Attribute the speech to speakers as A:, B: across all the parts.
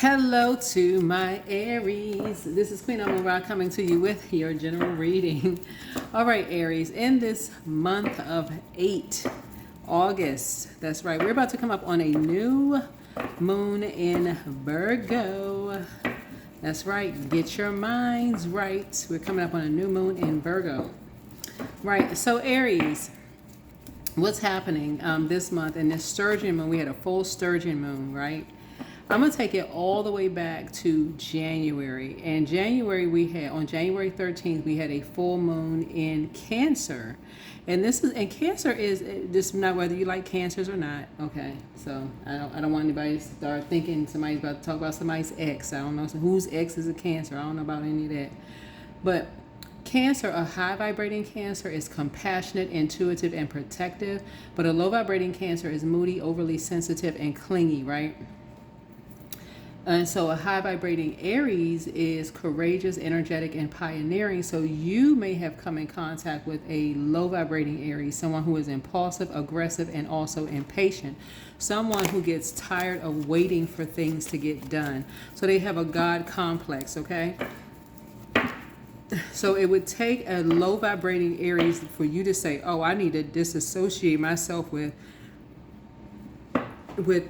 A: Hello to my Aries. This is Queen Amun Ra coming to you with your general reading. All right, Aries, in this month of 8, August, that's right, we're about to come up on a new moon in Virgo. That's right, get your minds right. We're coming up on a new moon in Virgo. Right, so Aries, what's happening this month in this sturgeon moon? We had a full sturgeon moon, right? I'm going to take it all the way back to January. And January, on January 13th, we had a full moon in Cancer. And Cancer is just not whether you like cancers or not. Okay, so I don't want anybody to start thinking somebody's about to talk about somebody's ex. I don't know whose ex is a Cancer. I don't know about any of that. But Cancer, a high vibrating Cancer, is compassionate, intuitive, and protective. But a low vibrating Cancer is moody, overly sensitive, and clingy, right? And so a high vibrating Aries is courageous, energetic, and pioneering. So you may have come in contact with a low vibrating Aries, someone who is impulsive, aggressive, and also impatient. Someone who gets tired of waiting for things to get done. So they have a God complex, okay? So it would take a low vibrating Aries for you to say, oh, I need to disassociate myself with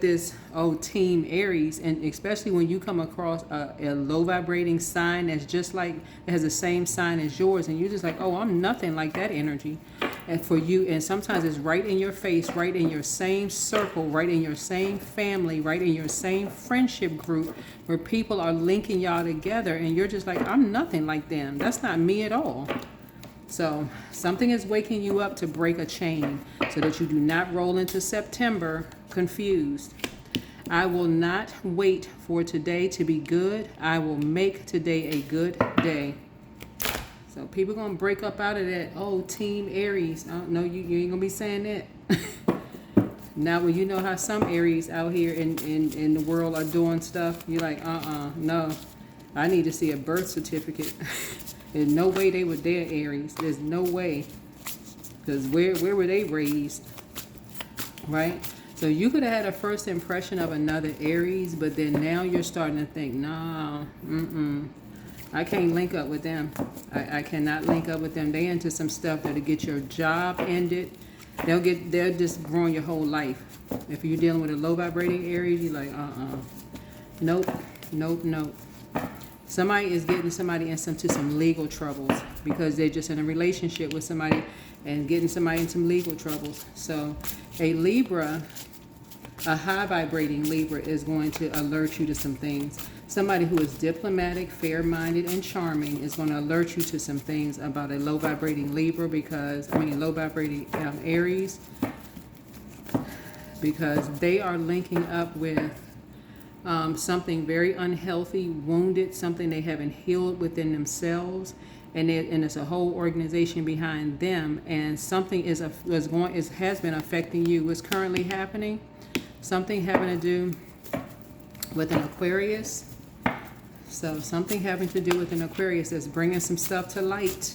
A: this team Aries. And especially when you come across a low vibrating sign that's just like it has the same sign as yours, and you're just like, oh, I'm nothing like that energy. And for you, and sometimes it's right in your face, right in your same circle, right in your same family, right in your same friendship group, where people are linking y'all together, and you're just like, I'm nothing like them. That's not me at all. So something is waking you up to break a chain so that you do not roll into September confused. I will not wait for today to be good. I will make today a good day. So people going to break up out of that, team Aries. No, you ain't going to be saying that. Now, when you know how some Aries out here in the world are doing stuff, you're like, no. I need to see a birth certificate. There's no way they were there, Aries. There's no way. Because where were they raised? Right? So you could have had a first impression of another Aries, but then now you're starting to think, nah, I can't link up with them. I cannot link up with them. They into some stuff that'll get your job ended. They'll just ruin your whole life. If you're dealing with a low vibrating Aries, you're like, nope. Somebody is getting somebody into some legal troubles because they're just in a relationship with somebody and getting somebody in some legal troubles. So a Libra, a high vibrating Libra, is going to alert you to some things. Somebody who is diplomatic, fair-minded, and charming is going to alert you to some things about a low vibrating Libra low vibrating Aries, because they are linking up with something very unhealthy, wounded, something they haven't healed within themselves, and it's a whole organization behind them, and something has been affecting you. What's currently happening? Something having to do with an Aquarius. So something having to do with an Aquarius that's bringing some stuff to light.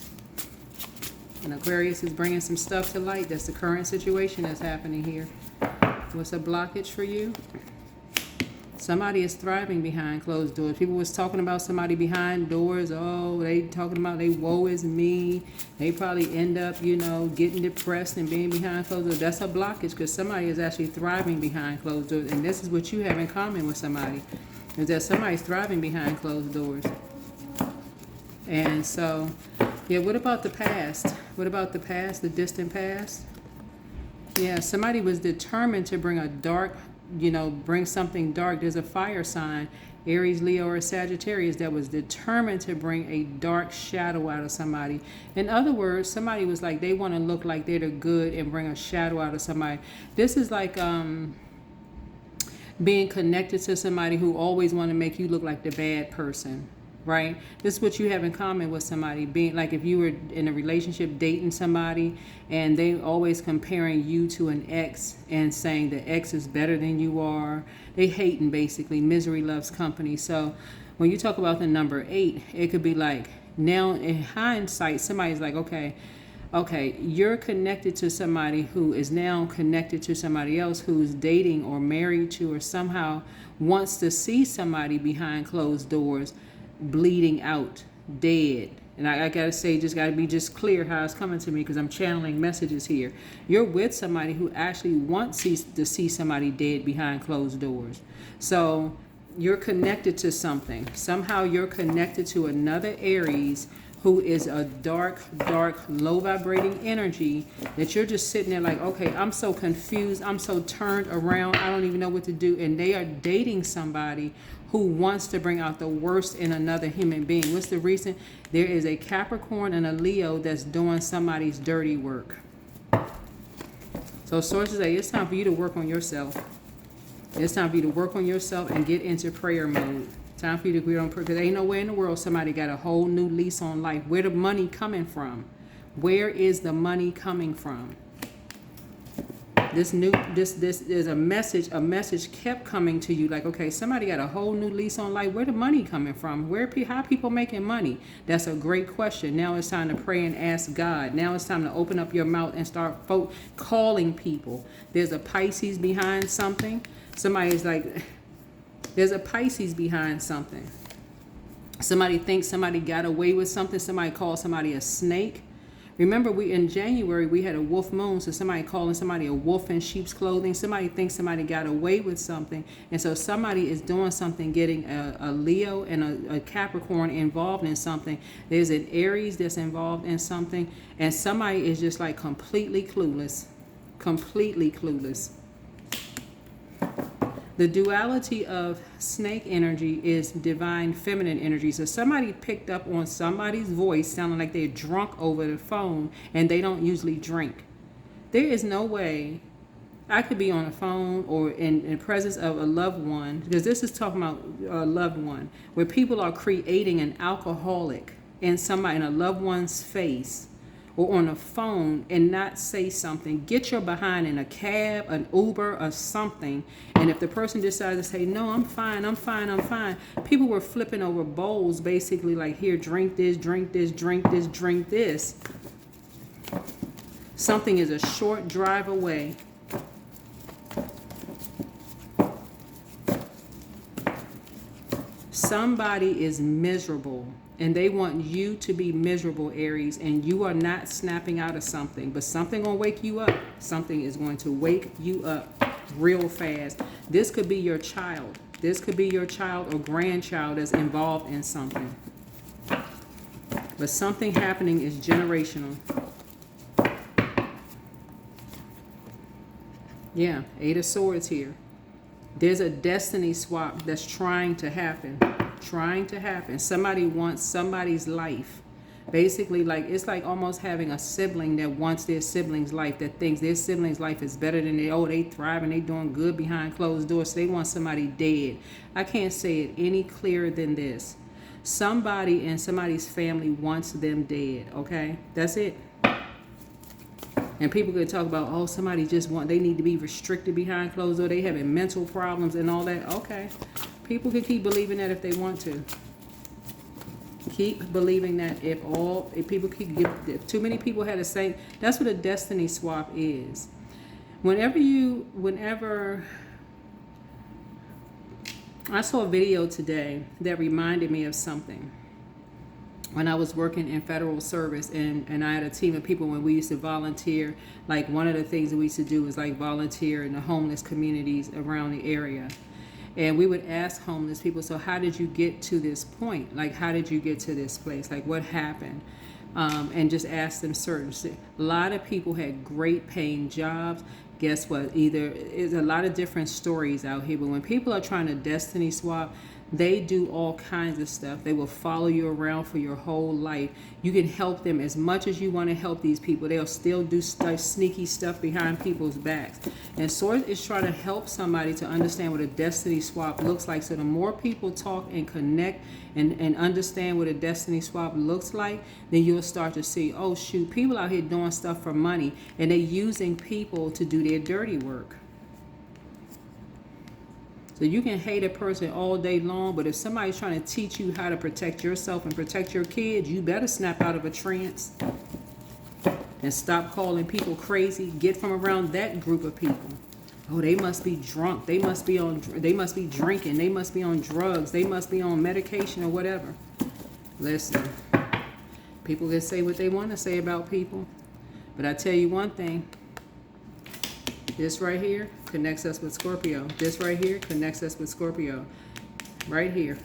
A: An Aquarius is bringing some stuff to light. That's the current situation that's happening here. What's a blockage for you? Somebody is thriving behind closed doors. People was talking about somebody behind doors. Oh, they talking about they woe is me. They probably end up, getting depressed and being behind closed doors. That's a blockage because somebody is actually thriving behind closed doors. And this is what you have in common with somebody, is that somebody's thriving behind closed doors. And so, what about the past? What about the past, the distant past? Yeah, somebody was determined to bring bring something dark. There's a fire sign, Aries, Leo, or Sagittarius, that was determined to bring a dark shadow out of somebody. In other words, somebody was like, they want to look like they're the good and bring a shadow out of somebody. This is like being connected to somebody who always want to make you look like the bad person. Right? This is what you have in common with somebody. Being like, if you were in a relationship dating somebody and they always comparing you to an ex and saying the ex is better than you are, they hating basically. Misery loves company. So when you talk about the number 8, it could be like, now in hindsight, somebody's like, okay, Okay, you're connected to somebody who is now connected to somebody else who's dating or married to or somehow wants to see somebody behind closed doors bleeding out, dead. And I gotta say, just gotta be just clear how it's coming to me because I'm channeling messages here. You're with somebody who actually wants to see somebody dead behind closed doors. So you're connected to something. Somehow you're connected to another Aries who is a dark, low vibrating energy that you're just sitting there like, okay, I'm so confused. I'm so turned around. I don't even know what to do. And they are dating somebody who wants to bring out the worst in another human being. What's the reason? There is a Capricorn and a Leo that's doing somebody's dirty work. So sources say it's time for you to work on yourself. It's time for you to work on yourself and get into prayer mode. Time for you to get on prayer. Because ain't nowhere in the world somebody got a whole new lease on life. Where the money coming from? Where is the money coming from? This is a message kept coming to you like, okay, somebody got a whole new lease on life. Where the money coming from? How people making money? That's a great question. Now it's time to pray and ask God. Now it's time to open up your mouth and start calling people. There's a Pisces behind something. Somebody's like, there's a Pisces behind something. Somebody thinks somebody got away with something. Somebody called somebody a snake. Remember, in January, we had a wolf moon, so somebody calling somebody a wolf in sheep's clothing. Somebody thinks somebody got away with something. And so somebody is doing something, getting a Leo and a Capricorn involved in something. There's an Aries that's involved in something. And somebody is just like completely clueless. Completely clueless. The duality of snake energy is divine feminine energy. So somebody picked up on somebody's voice sounding like they're drunk over the phone and they don't usually drink. There is no way I could be on a phone or in presence of a loved one, because this is talking about a loved one, where people are creating an alcoholic in a loved one's face, or on a phone and not say something. Get your behind in a cab, an Uber, or something. And if the person decides to say, no, I'm fine, people were flipping over bowls, basically like, here, drink this, drink this, drink this, drink this. Something is a short drive away. Somebody is miserable. And they want you to be miserable, Aries, and you are not snapping out of something. But something gonna wake you up. Something is going to wake you up real fast. This could be your child. This could be your child or grandchild that's involved in something. But something happening is generational. Yeah, Eight of Swords here. There's a destiny swap that's trying to happen. Somebody wants somebody's life. Basically, like, it's like almost having a sibling that wants their sibling's life, that thinks their sibling's life is better than they thriving, they doing good behind closed doors, so they want somebody dead. I can't say it any clearer than this. Somebody in somebody's family wants them dead, okay? That's it. And people could talk about, oh, somebody they need to be restricted behind closed doors, they having mental problems and all that. Okay. People can keep believing that if they want to. Keep believing that if too many people had the same, that's what a destiny swap is. Whenever I saw a video today that reminded me of something. When I was working in federal service and I had a team of people when we used to volunteer, like one of the things that we used to do was like volunteer in the homeless communities around the area. And we would ask homeless people, so how did you get to this point? Like, how did you get to this place? Like, what happened? And just ask them certain things. A lot of people had great paying jobs. Guess what? There's a lot of different stories out here. But when people are trying to destiny swap, they do all kinds of stuff. They will follow you around for your whole life. You can help them as much as you want to help these people. They'll still do sneaky stuff behind people's backs. And Source is trying to help somebody to understand what a destiny swap looks like. So the more people talk and connect and understand what a destiny swap looks like, then you'll start to see, oh shoot, people out here doing stuff for money and they're using people to do their dirty work. So you can hate a person all day long, but if somebody's trying to teach you how to protect yourself and protect your kids, you better snap out of a trance. And stop calling people crazy. Get from around that group of people. Oh, they must be drunk. They must be drinking. They must be on drugs. They must be on medication or whatever. Listen, people can say what they want to say about people. But I tell you one thing. This right here connects us with Scorpio. This right here connects us with Scorpio. Right here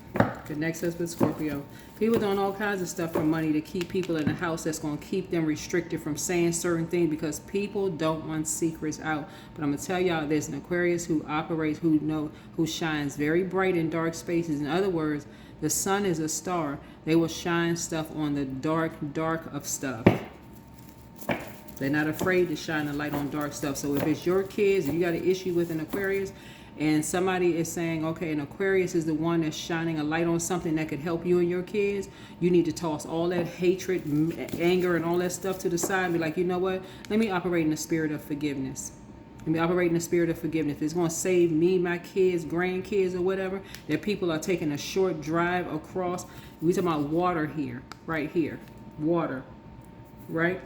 A: connects us with Scorpio. People doing all kinds of stuff for money to keep people in a house that's going to keep them restricted from saying certain things because people don't want secrets out. But I'm going to tell y'all, there's an Aquarius who operates, who shines very bright in dark spaces. In other words, the sun is a star. They will shine stuff on the dark of stuff. They're not afraid to shine a light on dark stuff. So if it's your kids, if you got an issue with an Aquarius, and somebody is saying, okay, an Aquarius is the one that's shining a light on something that could help you and your kids, you need to toss all that hatred, anger, and all that stuff to the side and be like, you know what? Let me operate in the spirit of forgiveness. Let me operate in the spirit of forgiveness. If it's going to save me, my kids, grandkids, or whatever, that people are taking a short drive across. We're talking about water here, right here. Water, right?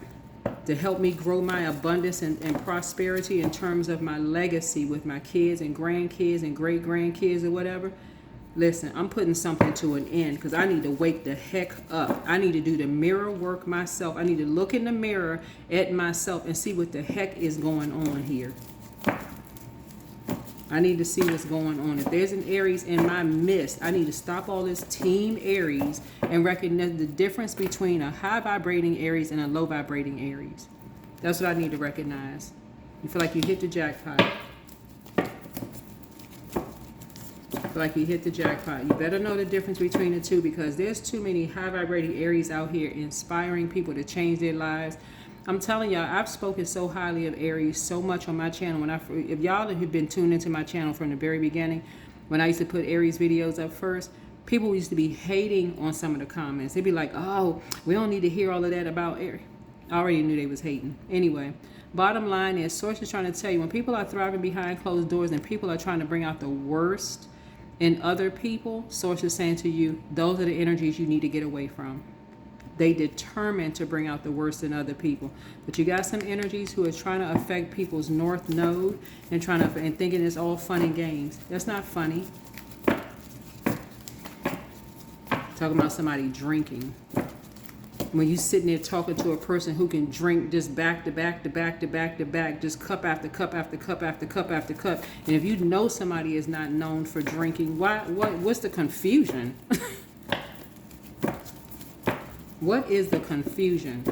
A: To help me grow my abundance and prosperity in terms of my legacy with my kids and grandkids and great-grandkids or whatever. Listen, I'm putting something to an end because I need to wake the heck up. I need to do the mirror work myself. I need to look in the mirror at myself and see what the heck is going on here. I need to see what's going on. If there's an Aries in my midst, I need to stop all this team Aries and recognize the difference between a high vibrating Aries and a low vibrating Aries. That's what I need to recognize. You feel like you hit the jackpot. You better know the difference between the two because there's too many high vibrating Aries out here inspiring people to change their lives. I'm telling y'all, I've spoken so highly of Aries so much on my channel. If y'all have been tuned into my channel from the very beginning, when I used to put Aries videos up first, people used to be hating on some of the comments. They'd be like, oh, we don't need to hear all of that about Aries. I already knew they was hating. Anyway, bottom line is, Source is trying to tell you, when people are thriving behind closed doors and people are trying to bring out the worst in other people, Source is saying to you, those are the energies you need to get away from. They determined to bring out the worst in other people. But you got some energies who are trying to affect people's north node and thinking it's all fun and games. That's not funny. Talking about somebody drinking. When you sitting there talking to a person who can drink just back to back to back to back to back, just cup after cup after cup after cup after cup. And if you know somebody is not known for drinking, what's the confusion? What is the confusion?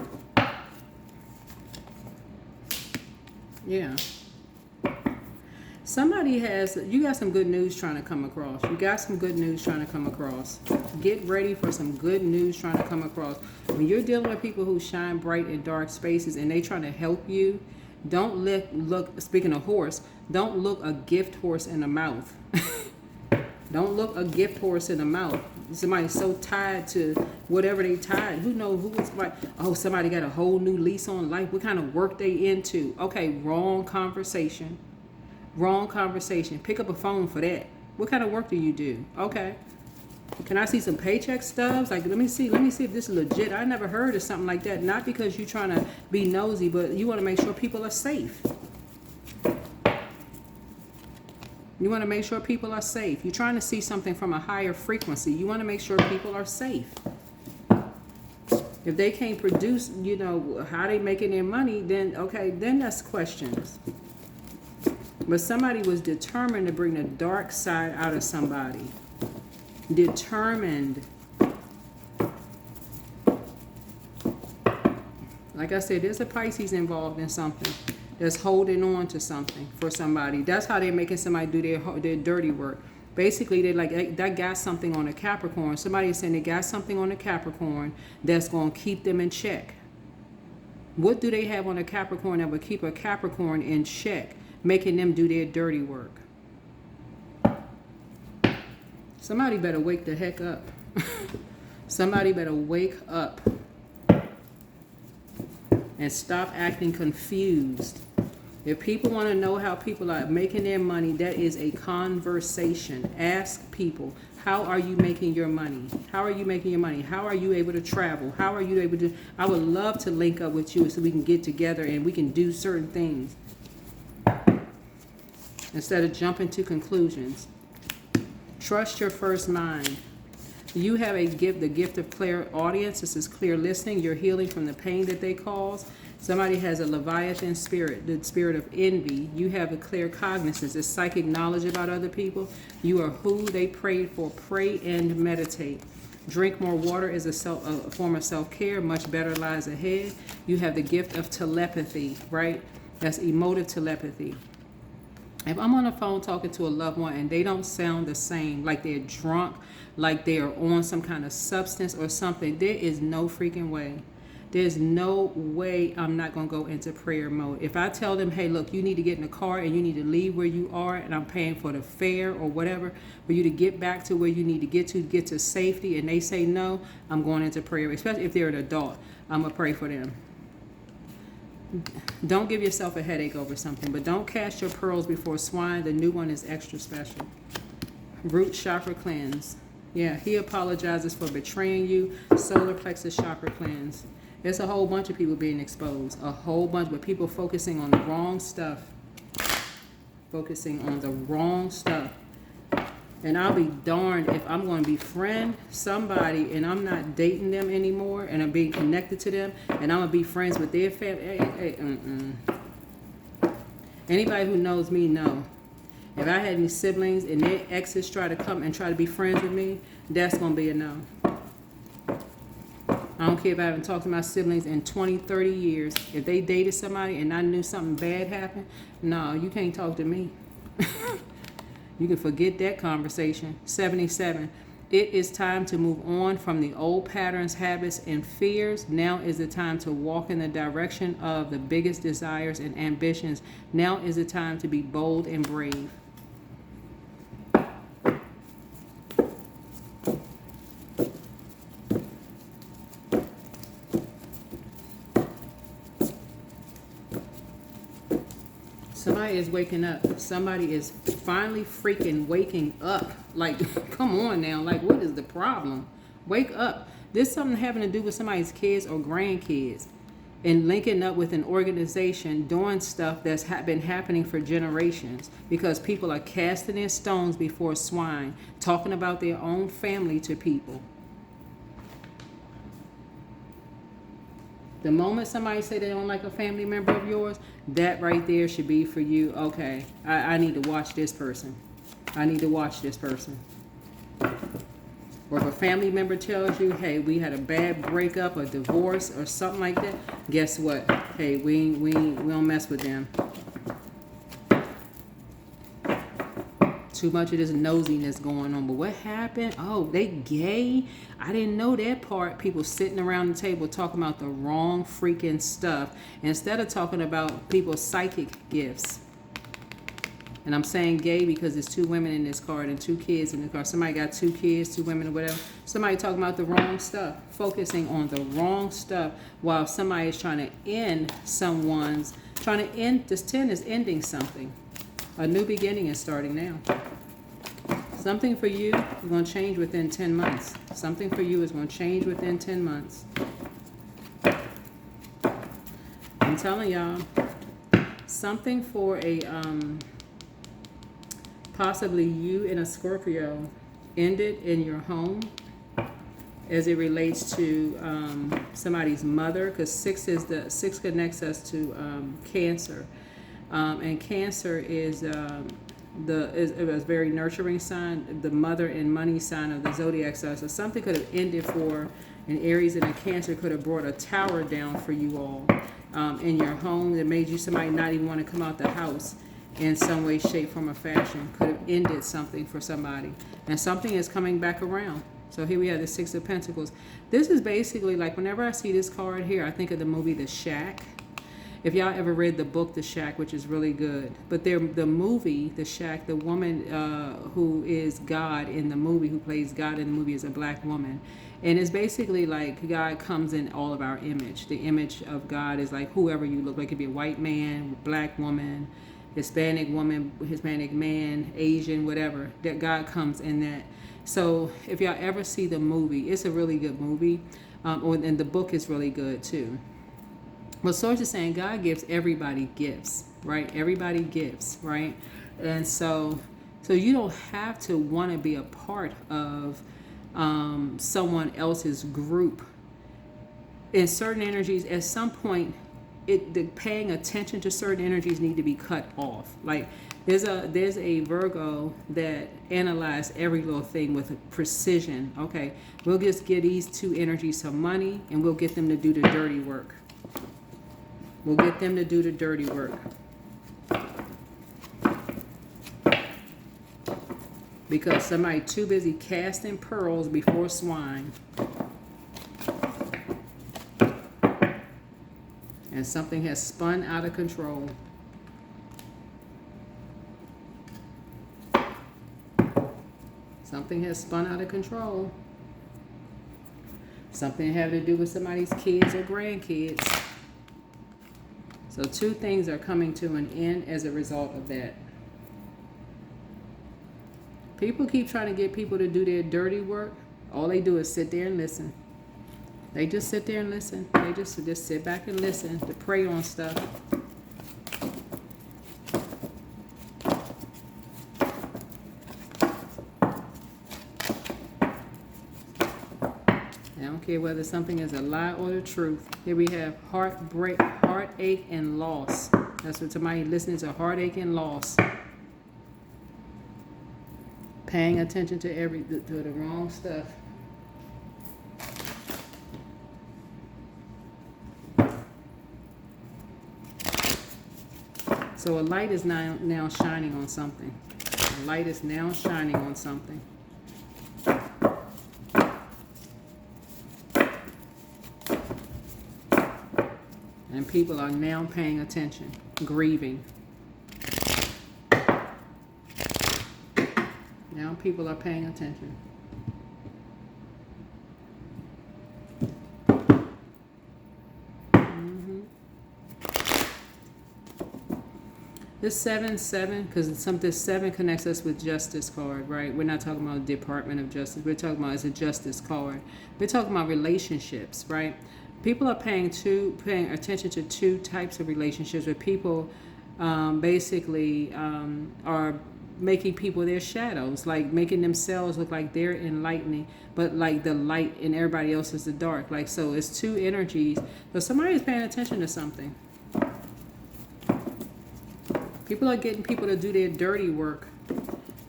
A: Yeah. You got some good news trying to come across. Get ready for some good news trying to come across. When you're dealing with people who shine bright in dark spaces and they trying to help you, don't look, speaking of horse, don't look a gift horse in the mouth. Don't look a gift horse in the mouth. Somebody's so tied to whatever they tied. Who knows who was like, oh, somebody got a whole new lease on life. What kind of work they into? Okay, wrong conversation. Pick up a phone for that. What kind of work do you do? Okay. Can I see some paycheck stubs? Like, let me see if this is legit. I never heard of something like that. Not because you're trying to be nosy, but you want to make sure people are safe. You want to make sure people are safe. You're trying to see something from a higher frequency. You want to make sure people are safe. If they can't produce, how they making their money, then that's questions. But somebody was determined to bring the dark side out of somebody. Determined. Like I said, there's a Pisces involved in something. That's holding on to something for somebody. That's how they're making somebody do their dirty work. Basically, they're like, that got something on a Capricorn. Somebody is saying they got something on a Capricorn that's going to keep them in check. What do they have on a Capricorn that would keep a Capricorn in check, making them do their dirty work? Somebody better wake the heck up. Somebody better wake up. And stop acting confused. If people want to know how people are making their money, that is a conversation. Ask people, how are you making your money? How are you making your money? How are you able to travel? How are you able to? I would love to link up with you so we can get together and we can do certain things instead of jumping to conclusions. Trust your first mind. You have a gift, the gift of clear audience. This is clear listening. You're healing from the pain that they cause. Somebody has a Leviathan spirit, the spirit of envy. You have a clear cognizance, a psychic knowledge about other people. You are who they prayed for. Pray and meditate. Drink more water is a form of self-care. Much better lies ahead. You have the gift of telepathy, right? That's emotive telepathy. If I'm on the phone talking to a loved one and they don't sound the same, like they're drunk, like they're on some kind of substance or something, there is no freaking way. There's no way I'm not going to go into prayer mode. If I tell them, hey, look, you need to get in the car and you need to leave where you are and I'm paying for the fare or whatever for you to get back to where you need to get to safety, and they say no, I'm going into prayer, especially if they're an adult. I'm going to pray for them. Don't give yourself a headache over something, but don't cast your pearls before swine. The new one is extra special. Root chakra cleanse. Yeah, he apologizes for betraying you. Solar plexus chakra cleanse. There's a whole bunch of people being exposed. A whole bunch, but people focusing on the wrong stuff. Focusing on the wrong stuff. And I'll be darned if I'm going to befriend somebody and I'm not dating them anymore and I'm being connected to them and I'm going to be friends with their family. Anybody who knows me know. If I had any siblings and their exes try to come and try to be friends with me, that's going to be a no. I don't care if I haven't talked to my siblings in 20, 30 years. If they dated somebody and I knew something bad happened, no, you can't talk to me. You can forget that conversation. 77. It is time to move on from the old patterns, habits, and fears. Now is the time to walk in the direction of the biggest desires and ambitions. Now is the time to be bold and brave. Somebody is waking up. Somebody is finally freaking waking up. Like, come on now. Like, what is the problem? Wake up. There's something having to do with somebody's kids or grandkids and linking up with an organization doing stuff that's been happening for generations because people are casting their stones before swine, talking about their own family to people. The moment somebody say they don't like a family member of yours, that right there should be for you. Okay, I need to watch this person. I need to watch this person. Or if a family member tells you, hey, we had a bad breakup or divorce or something like that, guess what? Hey, we don't mess with them. Too much of this nosiness going on. But what happened? Oh, they gay? I didn't know that part. People sitting around the table talking about the wrong freaking stuff instead of talking about people's psychic gifts. And I'm saying gay because there's 2 women in this card and 2 kids in the card. Somebody got 2 kids, 2 women or whatever. Somebody talking about the wrong stuff, focusing on the wrong stuff while somebody is trying to end this 10 is ending something. A new beginning is starting now. Something for you is going to change within 10 months. Something for you is going to change within 10 months. I'm telling y'all, something for a possibly you and a Scorpio ended in your home as it relates to somebody's mother, because 6 connects us to Cancer. And Cancer is it was very nurturing sign, the mother and money sign of the zodiac sign. So something could have ended for an Aries, and a Cancer could have brought a tower down for you all in your home that made you somebody not even want to come out the house in some way, shape, form, or fashion. Could have ended something for somebody, and something is coming back around. So here we have the 6 of Pentacles. This is basically like whenever I see this card here, I think of the movie The Shack. If y'all ever read the book The Shack, which is really good, but the movie The Shack, the woman who is God in the movie, who plays God in the movie, is a black woman. And it's basically like God comes in all of our image. The image of God is like whoever you look like. It could be a white man, black woman, Hispanic woman, Hispanic man, Asian, whatever. That God comes in that. So if y'all ever see the movie, it's a really good movie. And the book is really good too. But Source is saying God gives everybody gifts, right? Everybody gifts, right? And so you don't have to want to be a part of someone else's group. In certain energies, at some point, the paying attention to certain energies need to be cut off. Like there's a Virgo that analyzes every little thing with precision. Okay, we'll just give these two energies some money, and we'll get them to do the dirty work. We'll get them to do the dirty work. Because somebody too busy casting pearls before swine. And something has spun out of control. Something has spun out of control. Something having to do with somebody's kids or grandkids. So two things are coming to an end as a result of that. People keep trying to get people to do their dirty work. All they do is sit there and listen. They just sit there and listen. They just sit back and listen to prey on stuff. I don't care whether something is a lie or the truth. Here we have heartbreak, heartache, and loss. That's what somebody listening to, heartache and loss. Paying attention to the wrong stuff. So a light is now shining on something. A light is now shining on something. And people are now paying attention, grieving. Now people are paying attention. This 7-7, because this 7 connects us with justice card, right? We're not talking about Department of Justice. We're talking about it's a justice card. We're talking about relationships, right? People are paying attention to two types of relationships where people basically are making people their shadows, like making themselves look like they're enlightening, but like the light and everybody else is the dark. Like, so it's two energies. So somebody's paying attention to something. People are getting people to do their dirty work,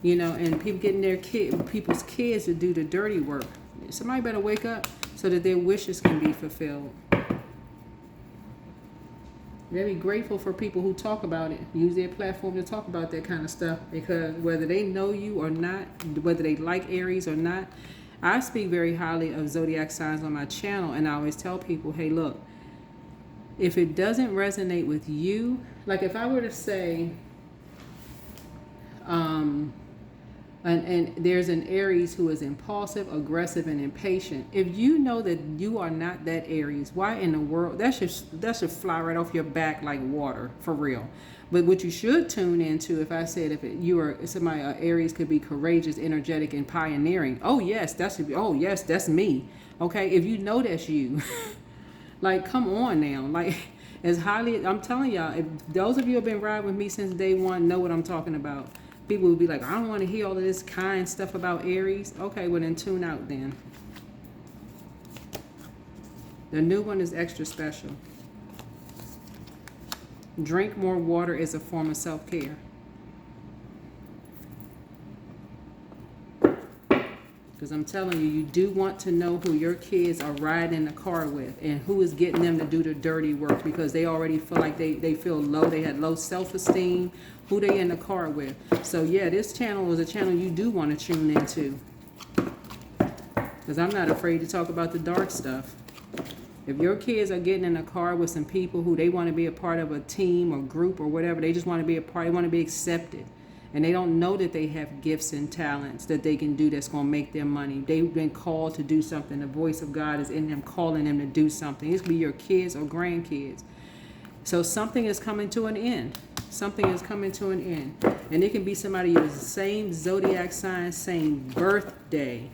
A: and people getting people's kids to do the dirty work. Somebody better wake up so that their wishes can be fulfilled. Very grateful for people who talk about it, use their platform to talk about that kind of stuff, because whether they know you or not, whether they like Aries or not, I speak very highly of zodiac signs on my channel, and I always tell people, hey, look, if it doesn't resonate with you, like if I were to say, and there's an Aries who is impulsive, aggressive, and impatient. If you know that you are not that Aries, why in the world, that should fly right off your back like water, for real. But what you should tune into, if I said you are somebody, Aries could be courageous, energetic, and pioneering. Oh yes, that's me. Okay, if you know that's you, like come on now, like as highly, I'm telling y'all, if those of you who have been riding with me since day one know what I'm talking about. People will be like, I don't want to hear all of this kind stuff about Aries. Okay, well then tune out then. The new one is extra special. Drink more water is a form of self-care. Because I'm telling you, you do want to know who your kids are riding in the car with and who is getting them to do the dirty work, because they already feel like they feel low. They had low self-esteem. Who they in the car with. So yeah, this channel is a channel you do want to tune into. Because I'm not afraid to talk about the dark stuff. If your kids are getting in a car with some people who they want to be a part of a team or group or whatever, they just want to be a part, they want to be accepted. And they don't know that they have gifts and talents that they can do that's going to make them money. They've been called to do something. The voice of God is in them, calling them to do something. This could be your kids or grandkids. So something is coming to an end. Something is coming to an end. And it can be somebody who's the same zodiac sign, same birthday,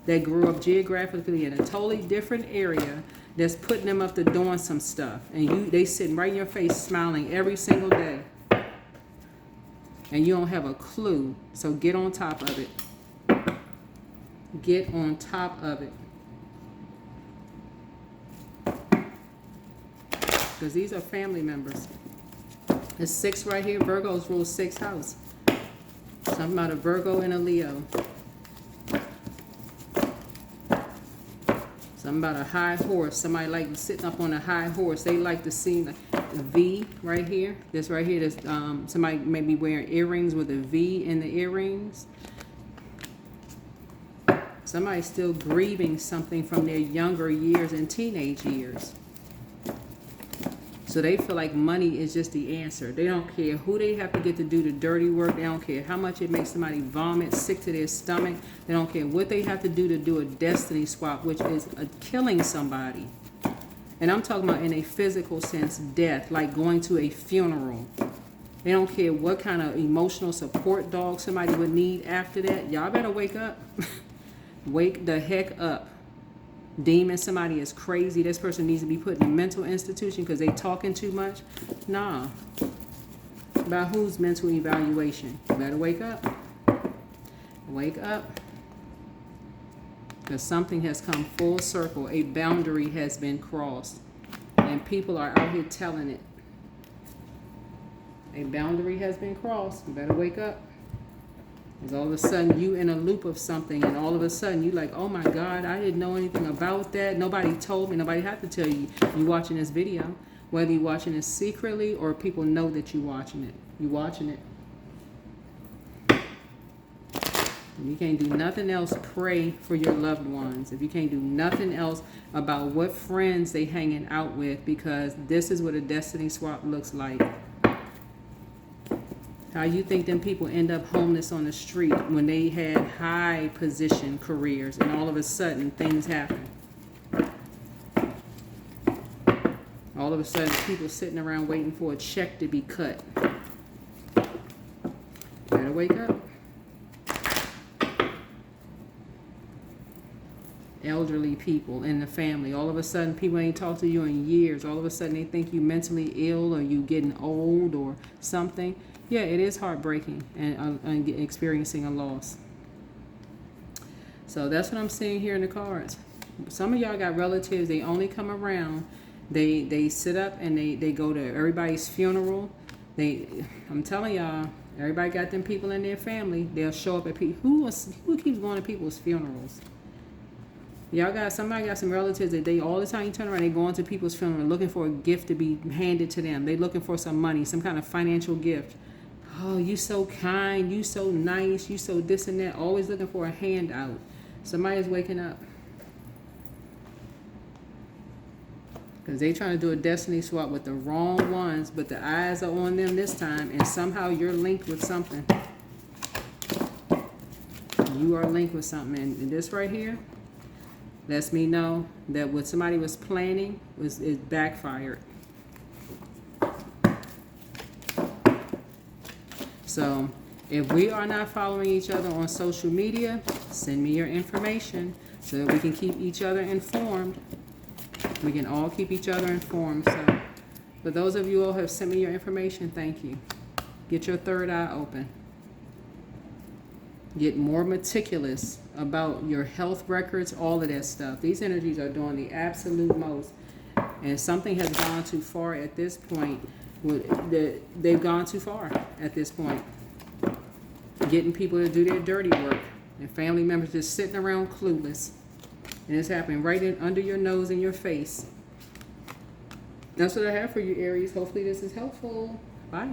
A: that grew up geographically in a totally different area, that's putting them up to doing some stuff. And they sitting right in your face smiling every single day. And you don't have a clue. So get on top of it. Get on top of it. Because these are family members. There's 6 right here. Virgos rule 6th house. Something about a Virgo and a Leo. Something about a high horse. Somebody like sitting up on a high horse. They like to see like a V right here. This right here. This somebody may be wearing earrings with a V in the earrings. Somebody's still grieving something from their younger years and teenage years. So they feel like money is just the answer. They don't care who they have to get to do the dirty work. They don't care how much it makes somebody vomit, sick to their stomach. They don't care what they have to do a destiny swap, which is killing somebody. And I'm talking about in a physical sense, death, like going to a funeral. They don't care what kind of emotional support dog somebody would need after that. Y'all better wake up. Wake the heck up. Deeming somebody is crazy, this person needs to be put in a mental institution because they talking too much. Nah. About whose mental evaluation? You better wake up. Wake up. Because something has come full circle. A boundary has been crossed. And people are out here telling it. A boundary has been crossed. You better wake up. Because all of a sudden you in a loop of something, and all of a sudden you like, oh my God, I didn't know anything about that. Nobody told me. Nobody had to tell you. You watching this video, whether you're watching it secretly or people know that you're watching it. You watching it. If you can't do nothing else, pray for your loved ones. If you can't do nothing else, about what friends they hanging out with, because this is what a destiny swap looks like. How you think them people end up homeless on the street when they had high position careers and all of a sudden things happen? All of a sudden people sitting around waiting for a check to be cut. Better wake up. Elderly people in the family. All of a sudden people ain't talked to you in years. All of a sudden they think you mentally ill or you getting old or something. Yeah, it is heartbreaking and experiencing a loss. So that's what I'm seeing here in the cards. Some of y'all got relatives, they only come around. They sit up and they go to everybody's funeral. I'm telling y'all, everybody got them people in their family. They'll show up at people. Who keeps going to people's funerals? Somebody got some relatives that they all the time you turn around, they go into people's funeral looking for a gift to be handed to them. They looking for some money, some kind of financial gift. Oh, you so kind, you so nice, you so this and that. Always looking for a handout. Somebody's waking up. Because they trying to do a destiny swap with the wrong ones, but the eyes are on them this time, and somehow you're linked with something. You are linked with something, and this right here lets me know that what somebody was planning it backfired. So if we are not following each other on social media, send me your information so that we can keep each other informed. We can all keep each other informed. So for those of you who have sent me your information, thank you. Get your third eye open. Get more meticulous about your health records, all of that stuff. These energies are doing the absolute most. And something has gone too far at this point. They've gone too far at this point. Getting people to do their dirty work. And family members just sitting around clueless. And it's happening right under your nose and your face. That's what I have for you, Aries. Hopefully this is helpful. Bye.